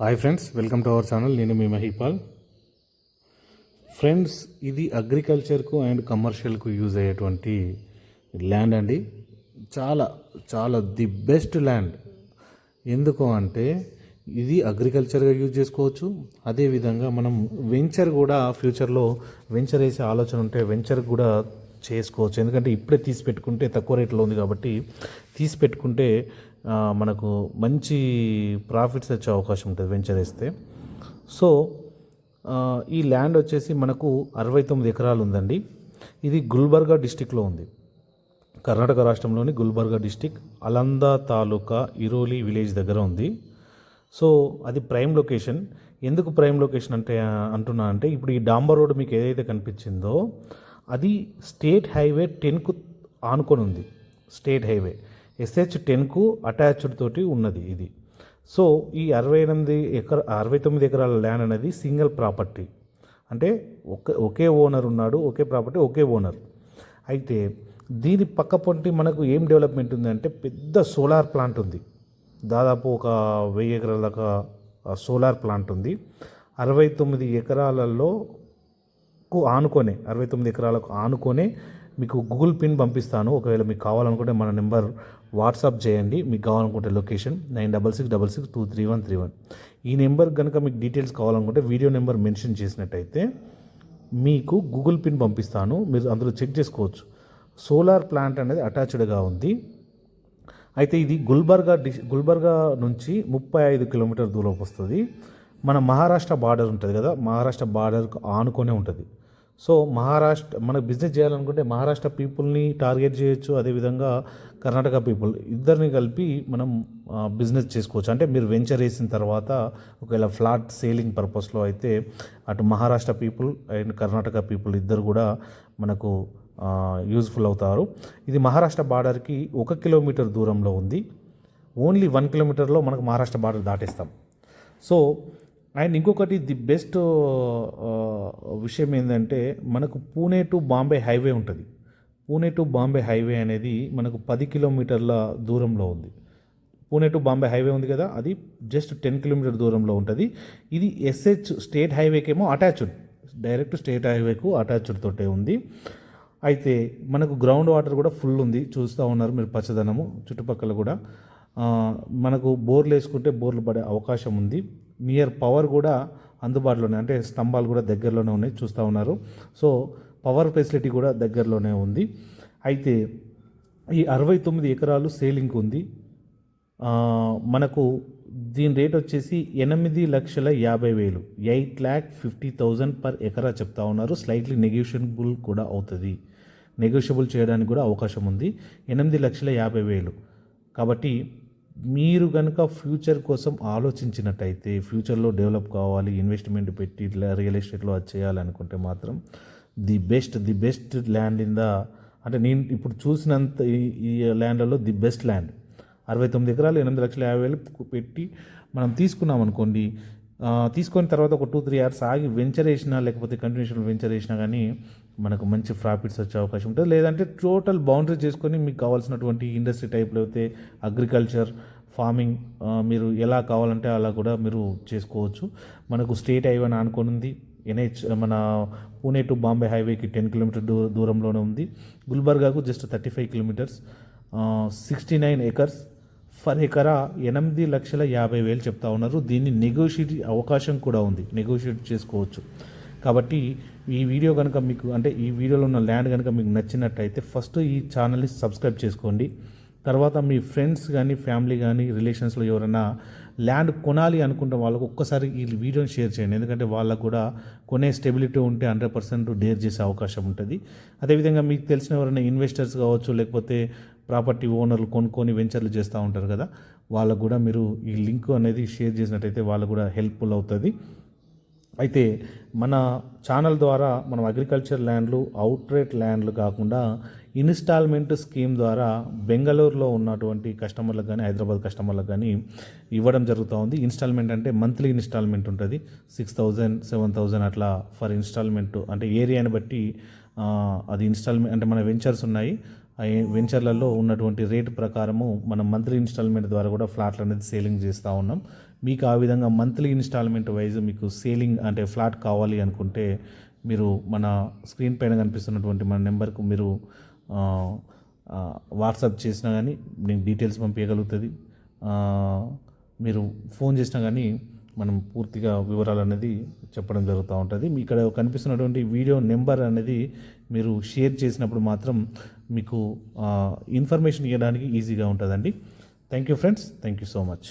Hi friends, welcome to our channel. నేను మీ Mahipal. Friends, ఇది అగ్రికల్చర్కు and కమర్షియల్కు use అయ్యేటువంటి ల్యాండ్ అండి. చాలా చాలా ది బెస్ట్ ల్యాండ్. ఎందుకు అంటే ఇది అగ్రికల్చర్గా యూజ్ చేసుకోవచ్చు. అదేవిధంగా మనం వెంచర్ కూడా ఫ్యూచర్లో వెంచర్ వేసే ఆలోచన ఉంటే వెంచర్ కూడా చేసుకోవచ్చు. ఎందుకంటే ఇప్పుడే తీసి పెట్టుకుంటే తక్కువ రేట్లో ఉంది కాబట్టి తీసి పెట్టుకుంటే మనకు మంచి ప్రాఫిట్స్ వచ్చే అవకాశం ఉంటుంది వెంచర్ వేస్తే. సో ఈ ల్యాండ్ వచ్చేసి మనకు 69 ఎకరాలు ఉందండి. ఇది గుల్బర్గా డిస్టిక్లో ఉంది. కర్ణాటక రాష్ట్రంలోని గుల్బర్గా డిస్టిక్, అలందా తాలూకా, ఇరోలి విలేజ్ దగ్గర ఉంది. సో అది ప్రైమ్ లొకేషన్. ఎందుకు ప్రైమ్ లొకేషన్ అంటున్నా అంటే ఇప్పుడు ఈ డాంబర్ రోడ్ మీకు ఏదైతే కనిపించిందో అది స్టేట్ హైవే 10కు ఆనుకొని ఉంది. స్టేట్ హైవే SH10కు అటాచ్డ్ తోటి ఉన్నది ఇది. సో ఈ 69 ఎకరాల ల్యాండ్ అనేది సింగిల్ ప్రాపర్టీ. అంటే ఒకే ఓనర్ ఉన్నాడు, ఒకే ప్రాపర్టీ, ఒకే ఓనర్. అయితే దీని పక్క పొంటి మనకు ఏం డెవలప్మెంట్ ఉందంటే పెద్ద సోలార్ ప్లాంట్ ఉంది. దాదాపు ఒక 1000 ఎకరాల దాకా సోలార్ ప్లాంట్ ఉంది. 69 ఎకరాలలో ఆనుకొనే 69 ఎకరాలకు ఆనుకొనే మీకు గూగుల్ పిన్ పంపిస్తాను. ఒకవేళ మీకు కావాలనుకుంటే మన నెంబర్ వాట్సాప్ చేయండి. మీకు కావాలనుకుంటే లొకేషన్ 9666623131. ఈ నెంబర్ కనుక మీకు డీటెయిల్స్ కావాలనుకుంటే వీడియో నెంబర్ మెన్షన్ చేసినట్టయితే మీకు గూగుల్ పిన్ పంపిస్తాను. మీరు అందులో చెక్ చేసుకోవచ్చు. సోలార్ ప్లాంట్ అనేది అటాచ్డ్గా ఉంది. అయితే ఇది గుల్బర్గా నుంచి 35 కిలోమీటర్ దూరం వస్తుంది. మన మహారాష్ట్ర బార్డర్ ఉంటుంది కదా, మహారాష్ట్ర బార్డర్కు ఆనుకొనే ఉంటుంది. సో మనకు బిజినెస్ చేయాలనుకుంటే మహారాష్ట్ర పీపుల్ని టార్గెట్ చేయొచ్చు, అదేవిధంగా కర్ణాటక పీపుల్ ఇద్దరిని కలిపి మనం బిజినెస్ చేసుకోవచ్చు. అంటే మీరు వెంచర్ వేసిన తర్వాత ఒకవేళ ఫ్లాట్ సేలింగ్ పర్పస్లో అయితే అటు Maharashtra people and Karnataka people ఇద్దరు కూడా మనకు యూజ్ఫుల్ అవుతారు. ఇది మహారాష్ట్ర బార్డర్కి 1 కిలోమీటర్ దూరంలో ఉంది. ఓన్లీ 1 కిలోమీటర్లో మనకు మహారాష్ట్ర బార్డర్ దాటేస్తాం. సో అండ్ ఇంకొకటి ది బెస్ట్ విషయం ఏంటంటే మనకు పూణే టు బాంబే హైవే ఉంటుంది. పూణే టు బాంబే హైవే అనేది మనకు 10 కిలోమీటర్ల దూరంలో ఉంది. పూణే టు బాంబే హైవే ఉంది కదా, అది జస్ట్ 10 కిలోమీటర్ దూరంలో ఉంటుంది. ఇది SH స్టేట్ హైవేకేమో అటాచ్డ్, డైరెక్ట్ స్టేట్ హైవేకు అటాచ్డ్ తోటే ఉంది. అయితే మనకు గ్రౌండ్ వాటర్ కూడా ఫుల్ ఉంది. చూస్తూ ఉన్నారు మీరు పచ్చదనము చుట్టుపక్కల కూడా. మనకు బోర్లు వేసుకుంటే బోర్లు పడే అవకాశం ఉంది. నియర్ పవర్ కూడా అందుబాటులోనే, అంటే స్తంభాలు కూడా దగ్గరలోనే ఉన్నాయి, చూస్తూ ఉన్నారు. సో పవర్ ఫెసిలిటీ కూడా దగ్గరలోనే ఉంది. అయితే ఈ 69 ఎకరాలు సేలింగ్ ఉంది. మనకు దీని రేట్ వచ్చేసి 8,50,000, 8,50,000 పర్ ఎకరా చెప్తా ఉన్నారు. స్లైట్లీ నెగోషియబుల్ కూడా అవుతుంది, నెగోషియబుల్ చేయడానికి కూడా అవకాశం ఉంది. 8,50,000. కాబట్టి మీరు కనుక ఫ్యూచర్ కోసం ఆలోచించినట్టయితే, ఫ్యూచర్లో డెవలప్ కావాలి, ఇన్వెస్ట్మెంట్ పెట్టి రియల్ ఎస్టేట్లో అది చేయాలనుకుంటే మాత్రం ది బెస్ట్ ల్యాండ్ అంటే నేను ఇప్పుడు చూసినంత ఈ ల్యాండ్లలో ది బెస్ట్ ల్యాండ్. 69 ఎకరాలు 8,50,000 పెట్టి మనం తీసుకున్నాం అనుకోండి. తీసుకున్న తర్వాత ఒక 2-3 ఇయర్స్ ఆగి వెంచర్ వేసినా లేకపోతే కంటిన్యూషన్ వెంచర్ వేసినా కానీ మనకు మంచి ప్రాఫిట్స్ వచ్చే అవకాశం ఉంటుంది. లేదంటే టోటల్ బౌండరీ చేసుకొని మీకు కావాల్సినటువంటి ఇండస్ట్రీ టైప్లో అయితే అగ్రికల్చర్, ఫార్మింగ్ మీరు ఎలా కావాలంటే అలా కూడా మీరు చేసుకోవచ్చు. మనకు స్టేట్ హైవే ఆనుకొని ఉంది. NH మన పూణే టు బాంబే హైవేకి 10 కిలోమీటర్ దూరంలోనే ఉంది. గుల్బర్గాకు జస్ట్ 35 కిలోమీటర్స్, 69 ఎకర్స్. ఫర్ ఎకరా 8,50,000 చెప్తా ఉన్నారు. దీన్ని నెగోషియేట్ అవకాశం కూడా ఉంది, నెగోషియేట్ చేసుకోవచ్చు. కాబట్టి ఈ వీడియో కనుక మీకు, అంటే ఈ వీడియోలో ఉన్న ల్యాండ్ కనుక మీకు నచ్చినట్టయితే ఫస్ట్ ఈ ఛానల్ని సబ్స్క్రైబ్ చేసుకోండి. తర్వాత మీ ఫ్రెండ్స్ కానీ ఫ్యామిలీ కానీ రిలేషన్స్లో ఎవరైనా ల్యాండ్ కొనాలి అనుకుంటే వాళ్ళకు ఒక్కసారి ఈ వీడియోని షేర్ చేయండి. ఎందుకంటే వాళ్ళకు కూడా కొనే స్టెబిలిటీ ఉంటే 100% డేర్ చేసే అవకాశం ఉంటుంది. అదేవిధంగా మీకు తెలిసిన ఎవరైనా ఇన్వెస్టర్స్ కావచ్చు, లేకపోతే ప్రాపర్టీ ఓనర్లు కొనుక్కొని వెంచర్లు చేస్తూ ఉంటారు కదా, వాళ్ళకు కూడా మీరు ఈ లింక్ అనేది షేర్ చేసినట్టయితే వాళ్ళకు కూడా హెల్ప్ఫుల్ అవుతుంది. అయితే మన ఛానల్ ద్వారా మనం అగ్రికల్చర్ ల్యాండ్లు, అవుట్రేట్ ల్యాండ్లు కాకుండా ఇన్స్టాల్మెంట్ స్కీమ్ ద్వారా బెంగళూరులో ఉన్నటువంటి కస్టమర్లకు కానీ హైదరాబాద్ కస్టమర్లకు కానీ ఇవ్వడం జరుగుతూ ఉంది. ఇన్స్టాల్మెంట్ అంటే మంత్లీ ఇన్స్టాల్మెంట్ ఉంటుంది. 6,000, 7,000 అట్లా ఫర్ ఇన్స్టాల్మెంట్. అంటే ఏరియాని బట్టి అది ఇన్స్టాల్మెంట్, అంటే మన వెంచర్స్ ఉన్నాయి ఆ వెంచర్లలో ఉన్నటువంటి రేటు ప్రకారము మనం మంత్లీ ఇన్స్టాల్మెంట్ ద్వారా కూడా ఫ్లాట్లు అనేది సేలింగ్ చేస్తూ ఉన్నాం. మీకు ఆ విధంగా మంత్లీ ఇన్స్టాల్మెంట్ వైజ్ మీకు సేలింగ్ అంటే ఫ్లాట్ కావాలి అనుకుంటే మీరు మన స్క్రీన్ పైన కనిపిస్తున్నటువంటి మన నెంబర్కు మీరు వాట్సాప్ చేసినా కానీ నేను డీటెయిల్స్ పంపించగలుగుతుంది. మీరు ఫోన్ చేసినా కానీ మనం పూర్తిగా వివరాలు అనేది చెప్పడం జరుగుతూ ఉంటుంది. మీ ఇక్కడ కనిపిస్తున్నటువంటి వీడియో నెంబర్ అనేది మీరు షేర్ చేసినప్పుడు మాత్రం మీకు ఇన్ఫర్మేషన్ ఇవ్వడానికి ఈజీగా ఉంటుందండి. Thank you friends, thank you so much.